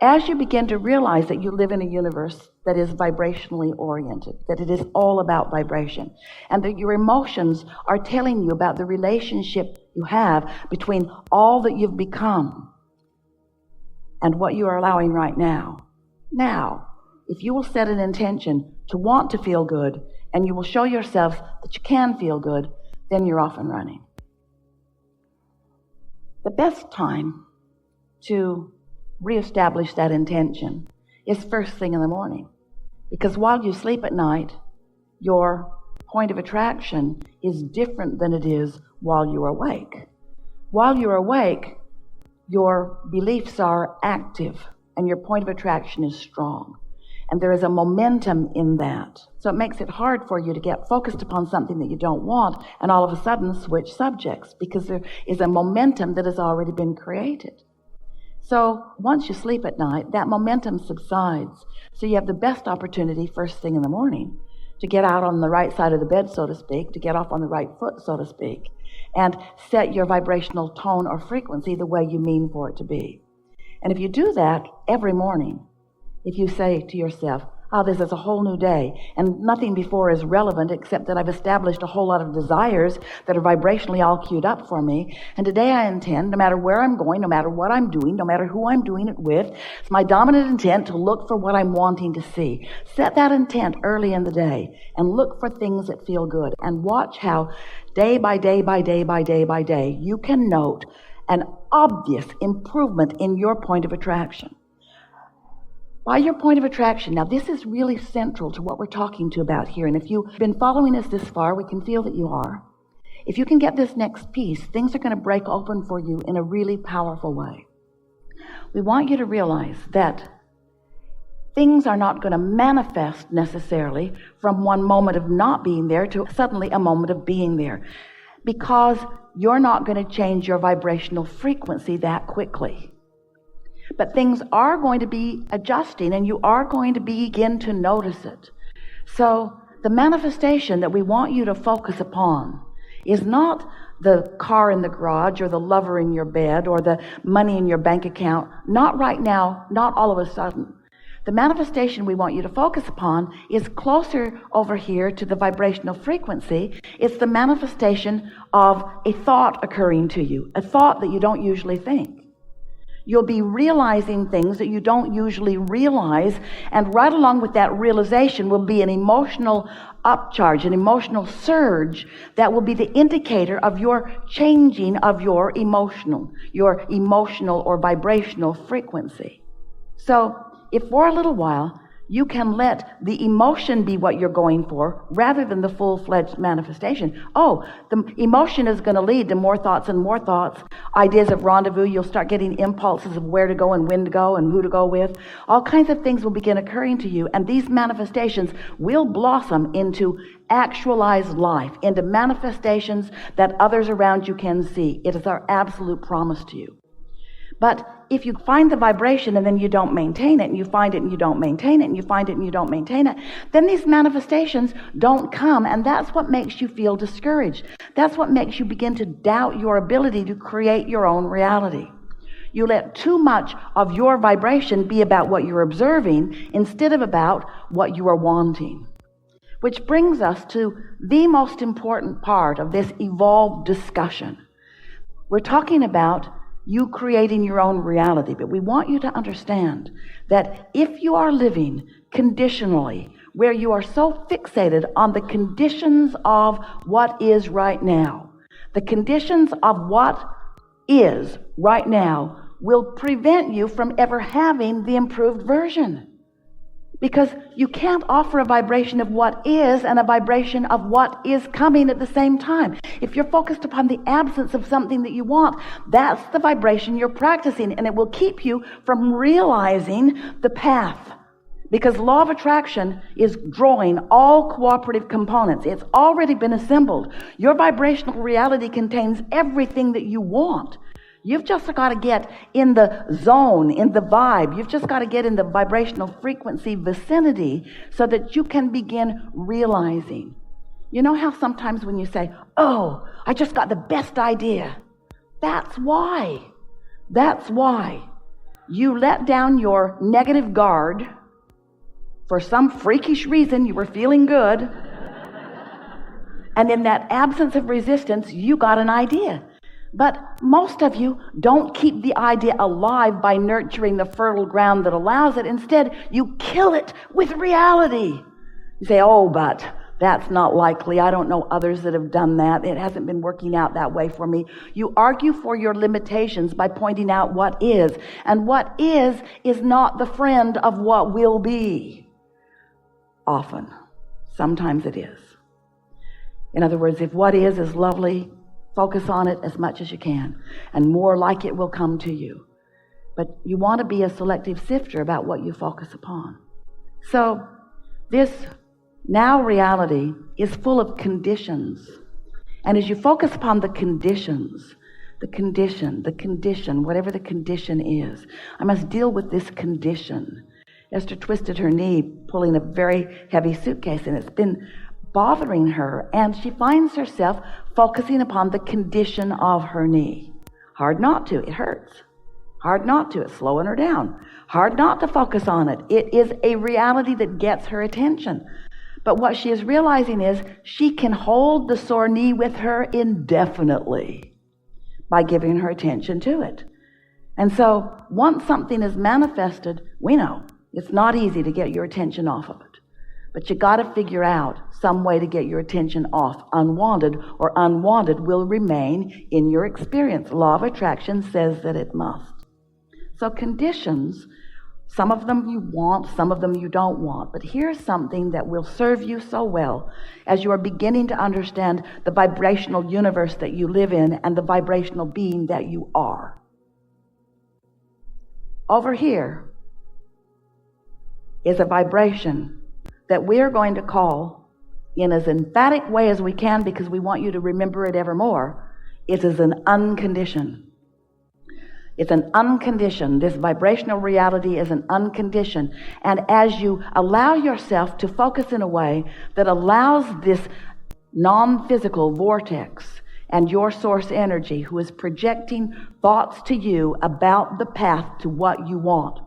as you begin to realize that you live in a universe that is vibrationally oriented, that it is all about vibration, and that your emotions are telling you about the relationship you have between all that you've become and what you are allowing right now. Now, if you will set an intention to want to feel good, and you will show yourself that you can feel good, then you're off and running. The best time to reestablish that intention is first thing in the morning. Because while you sleep at night, your point of attraction is different than it is while you're awake. While you're awake, your beliefs are active and your point of attraction is strong. And there is a momentum in that. So it makes it hard for you to get focused upon something that you don't want and all of a sudden switch subjects, because there is a momentum that has already been created. So once you sleep at night, that momentum subsides. So you have the best opportunity first thing in the morning to get out on the right side of the bed, so to speak, to get off on the right foot, so to speak, and set your vibrational tone or frequency the way you mean for it to be. And if you do that every morning, if you say to yourself, oh, this is a whole new day, and nothing before is relevant except that I've established a whole lot of desires that are vibrationally all queued up for me, and today I intend, no matter where I'm going, no matter what I'm doing, no matter who I'm doing it with, it's my dominant intent to look for what I'm wanting to see. Set that intent early in the day and look for things that feel good, and watch how day by day by day by day by day you can note an obvious improvement in your point of attraction. By your point of attraction, now this is really central to what we're talking to about here, and if you've been following us this far, we can feel that you are. If you can get this next piece, things are going to break open for you in a really powerful way. We want you to realize that things are not going to manifest necessarily from one moment of not being there to suddenly a moment of being there, because you're not going to change your vibrational frequency that quickly. But things are going to be adjusting, and you are going to begin to notice it. So the manifestation that we want you to focus upon is not the car in the garage or the lover in your bed or the money in your bank account. Not right now, not all of a sudden. The manifestation we want you to focus upon is closer over here to the vibrational frequency. It's the manifestation of a thought occurring to you, a thought that you don't usually think. You'll be realizing things that you don't usually realize, and right along with that realization will be an emotional upcharge, an emotional surge that will be the indicator of your changing of your emotional or vibrational frequency. So if for a little while you can let the emotion be what you're going for rather than the full-fledged manifestation. Oh, the emotion is going to lead to more thoughts and more thoughts, ideas of rendezvous. You'll start getting impulses of where to go and when to go and who to go with. All kinds of things will begin occurring to you, and these manifestations will blossom into actualized life, into manifestations that others around you can see. It is our absolute promise to you. But if you find the vibration and then you don't maintain it, and you find it and you don't maintain it, and you find it and you don't maintain it, then these manifestations don't come, and that's what makes you feel discouraged. That's what makes you begin to doubt your ability to create your own reality. You let too much of your vibration be about what you're observing instead of about what you are wanting. Which brings us to the most important part of this evolved discussion. We're talking about you creating your own reality, but we want you to understand that if you are living conditionally, where you are so fixated on the conditions of what is right now, the conditions of what is right now will prevent you from ever having the improved version. Because you can't offer a vibration of what is and a vibration of what is coming at the same time. If you're focused upon the absence of something that you want, that's the vibration you're practicing, and it will keep you from realizing the path. Because law of attraction is drawing all cooperative components. It's already been assembled. Your vibrational reality contains everything that you want. You've just got to get in the zone, in the vibe. You've just got to get in the vibrational frequency vicinity so that you can begin realizing. You know how sometimes when you say, oh, I just got the best idea. That's why. You let down your negative guard for some freakish reason. You were feeling good. And in that absence of resistance, you got an idea. But most of you don't keep the idea alive by nurturing the fertile ground that allows it. Instead, you kill it with reality. You say, oh, but that's not likely. I don't know others that have done that. It hasn't been working out that way for me. You argue for your limitations by pointing out what is. And what is not the friend of what will be. Often. Sometimes it is. In other words, if what is lovely, focus on it as much as you can, and more like it will come to you. But you want to be a selective sifter about what you focus upon. So this now reality is full of conditions. And as you focus upon the conditions, the condition, whatever the condition is, I must deal with this condition. Esther twisted her knee, pulling a very heavy suitcase, and it's been bothering her, and she finds herself focusing upon the condition of her knee. Hard not to. It hurts. Hard not to. It's slowing her down. Hard not to focus on it. It is a reality that gets her attention. But what she is realizing is she can hold the sore knee with her indefinitely by giving her attention to it. And so once something is manifested, we know it's not easy to get your attention off of it. But you got to figure out some way to get your attention off. Unwanted or unwanted will remain in your experience. Law of attraction says that it must. So conditions, some of them you want, some of them you don't want. But here's something that will serve you so well as you are beginning to understand the vibrational universe that you live in and the vibrational being that you are. Over here is a vibration that we're going to call, in as emphatic way as we can because we want you to remember it evermore, it is an unconditioned. It's an unconditioned. This vibrational reality is an unconditioned. And as you allow yourself to focus in a way that allows this non-physical vortex and your source energy who is projecting thoughts to you about the path to what you want.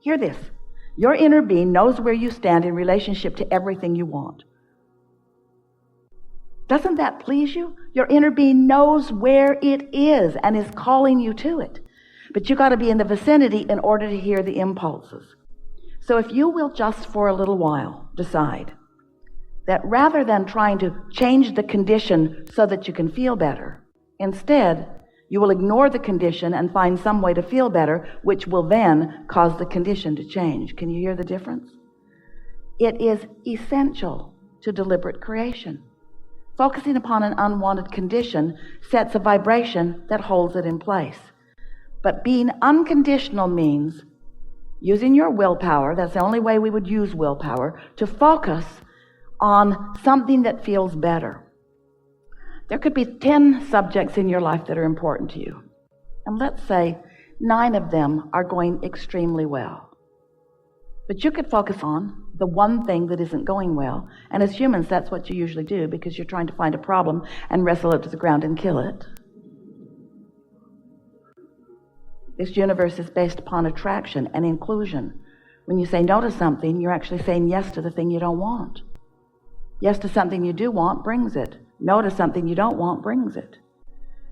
Hear this. Your inner being knows where you stand in relationship to everything you want. Doesn't that please you? Your inner being knows where it is and is calling you to it. But you got to be in the vicinity in order to hear the impulses. So if you will just for a little while decide that rather than trying to change the condition so that you can feel better, instead you will ignore the condition and find some way to feel better, which will then cause the condition to change. Can you hear the difference? It is essential to deliberate creation. Focusing upon an unwanted condition sets a vibration that holds it in place. But being unconditional means using your willpower, that's the only way we would use willpower, to focus on something that feels better. There could be 10 subjects in your life that are important to you. And let's say 9 of them are going extremely well. But you could focus on the one thing that isn't going well. And as humans, that's what you usually do because you're trying to find a problem and wrestle it to the ground and kill it. This universe is based upon attraction and inclusion. When you say no to something, you're actually saying yes to the thing you don't want. Yes to something you do want brings it. No to something you don't want brings it.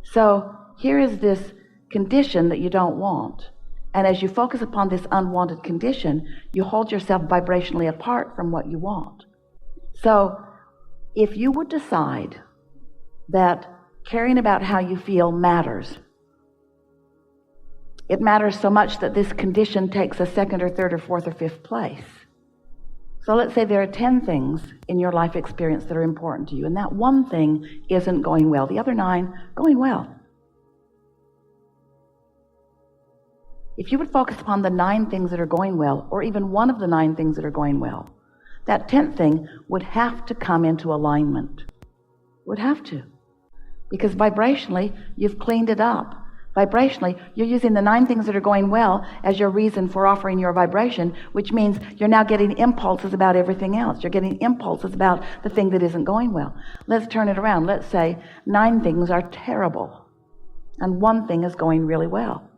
So here is this condition that you don't want. And as you focus upon this unwanted condition, you hold yourself vibrationally apart from what you want. So if you would decide that caring about how you feel matters, it matters so much that this condition takes a second or third or fourth or fifth place. So let's say there are 10 things in your life experience that are important to you, and that one thing isn't going well. The other 9 going well. If you would focus upon the 9 things that are going well, or even one of the 9 things that are going well, that 10th thing would have to come into alignment. Would have to. Because vibrationally, you've cleaned it up. Vibrationally, you're using the 9 things that are going well as your reason for offering your vibration, which means you're now getting impulses about everything else. You're getting impulses about the thing that isn't going well. Let's turn it around. Let's say 9 things are terrible, and 1 thing is going really well.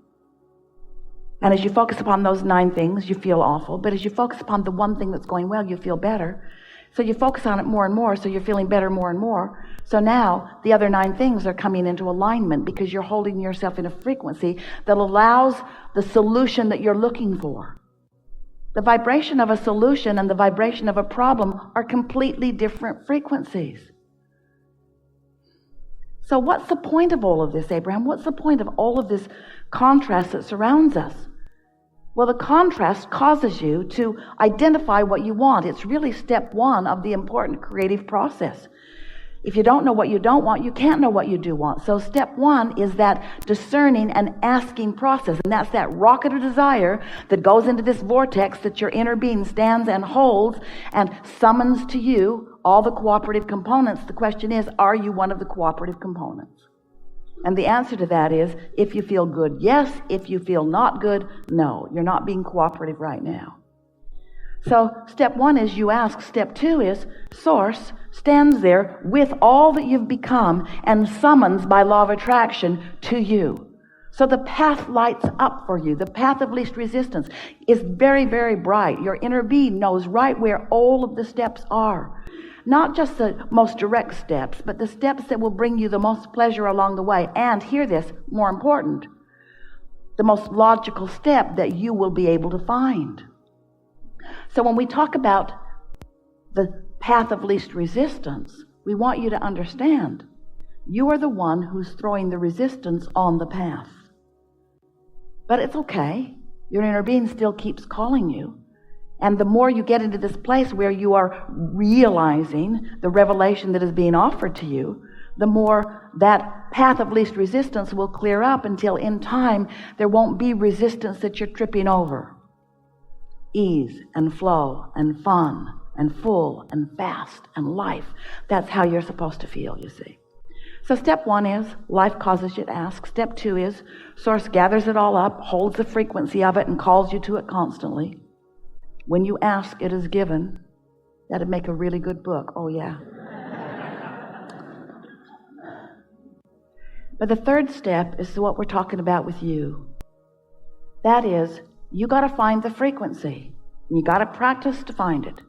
And as you focus upon those 9 things, you feel awful. But as you focus upon the one thing that's going well, you feel better. So you focus on it more and more, so you're feeling better more and more. So now the other 9 things are coming into alignment because you're holding yourself in a frequency that allows the solution that you're looking for. The vibration of a solution and the vibration of a problem are completely different frequencies. So what's the point of all of this, Abraham? What's the point of all of this contrast that surrounds us? Well, the contrast causes you to identify what you want. It's really step 1 of the important creative process. If you don't know what you don't want, you can't know what you do want. So step 1 is that discerning and asking process. And that's that rocket of desire that goes into this vortex that your inner being stands and holds and summons to you all the cooperative components. The question is, are you one of the cooperative components? And the answer to that is, if you feel good, yes. If you feel not good, no. You're not being cooperative right now. So step 1 is you ask. Step 2 is Source stands there with all that you've become and summons by law of attraction to you. So the path lights up for you. The path of least resistance is very, very bright. Your inner being knows right where all of the steps are. Not just the most direct steps, but the steps that will bring you the most pleasure along the way. And hear this, more important, the most logical step that you will be able to find. So when we talk about the path of least resistance, we want you to understand you are the one who's throwing the resistance on the path. But it's okay. Your inner being still keeps calling you. And the more you get into this place where you are realizing the revelation that is being offered to you, the more that path of least resistance will clear up until in time there won't be resistance that you're tripping over. Ease and flow and fun and full and fast and life. That's how you're supposed to feel, you see. So step 1 is life causes you to ask. Step 2 is Source gathers it all up, holds the frequency of it, and calls you to it constantly. When you ask, it is given. That'd make a really good book. Oh, yeah. But the third step is what we're talking about with you. That is, you got to find the frequency. You got to practice to find it,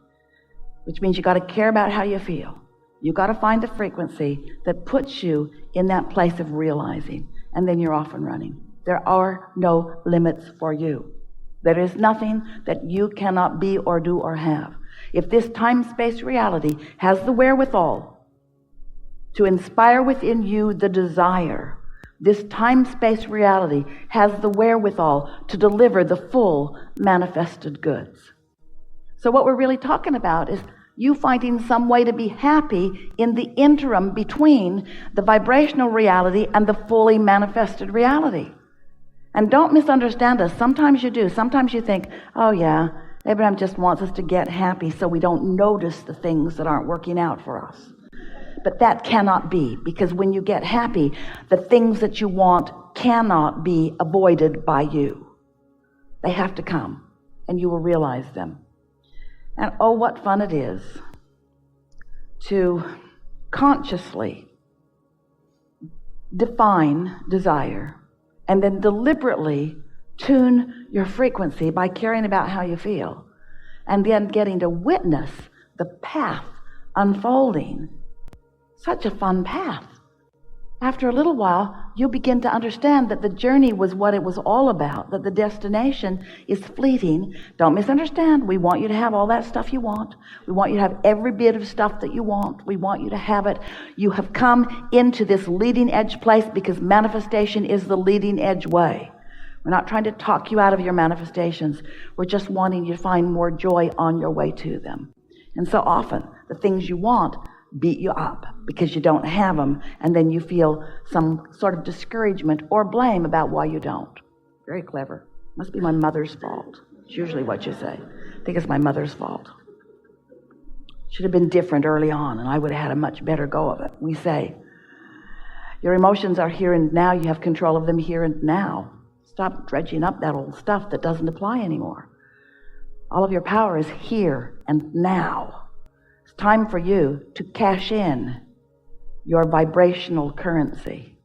which means you got to care about how you feel. You got to find the frequency that puts you in that place of realizing, and then you're off and running. There are no limits for you. There is nothing that you cannot be or do or have. If this time-space reality has the wherewithal to inspire within you the desire, this time-space reality has the wherewithal to deliver the full manifested goods. So what we're really talking about is you finding some way to be happy in the interim between the vibrational reality and the fully manifested reality. And don't misunderstand us. Sometimes you do. Sometimes you think, oh yeah, Abraham just wants us to get happy so we don't notice the things that aren't working out for us. But that cannot be, because when you get happy, the things that you want cannot be avoided by you. They have to come, and you will realize them. And oh, what fun it is to consciously define desire and then deliberately tune your frequency by caring about how you feel, and then getting to witness the path unfolding. Such a fun path. After a little while, you'll begin to understand that the journey was what it was all about, that the destination is fleeting. Don't misunderstand. We want you to have all that stuff you want. We want you to have every bit of stuff that you want. We want you to have it. You have come into this leading edge place because manifestation is the leading edge way. We're not trying to talk you out of your manifestations. We're just wanting you to find more joy on your way to them. And so often, the things you want beat you up because you don't have them, and then you feel some sort of discouragement or blame about why you don't. Very clever. Must be my mother's fault. It's usually what you say. I think it's my mother's fault. Should have been different early on, and I would have had a much better go of it. We say, your emotions are here and now. You have control of them here and now. Stop dredging up that old stuff that doesn't apply anymore. All of your power is here and now. Time for you to cash in your vibrational currency.